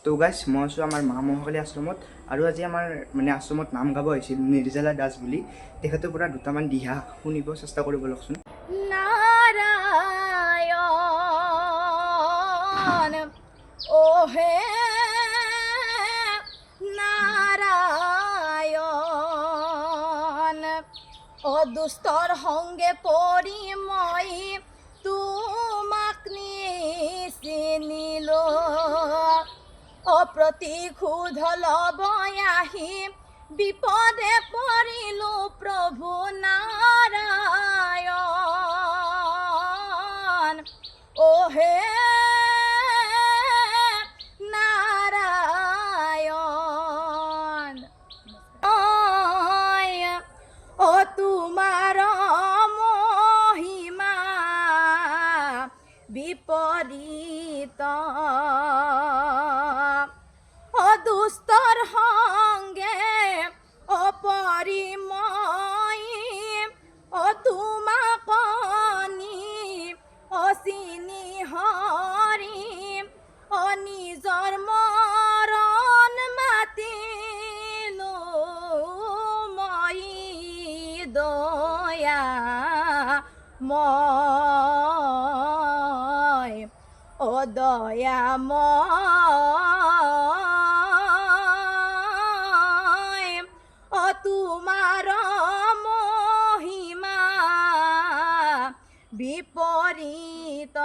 তো গাইছ মই আছোঁ আমাৰ মা মহাকালী আশ্ৰমত আৰু আজি আমাৰ মানে আশ্ৰমত নাম গাব আহিছিল নিৰ্জলা দাস বুলি। তেখেতৰ পৰা দুটামান দিহা শুনিব চেষ্টা কৰিব লওকচোন। নারায়ণ ও হে নারায়ণ ও দুস্তর সঙ্গে পৰি মই তোমাক চিনিলো অপ্ৰতিশোধ ল'ব আহি বিপদে পৰিলো প্ৰভু নাৰায়ণ ও হে নারায়ণ ও তোমার মহিমা বিপরীত দুস্তর সঙ্গে অপরিময় তোমাকনি অচিনি হৰি নিজৰ মৰণ মাতিলো মই দয়া মই ও দয়াময় ও তোমাৰ মহিমা বিপৰীত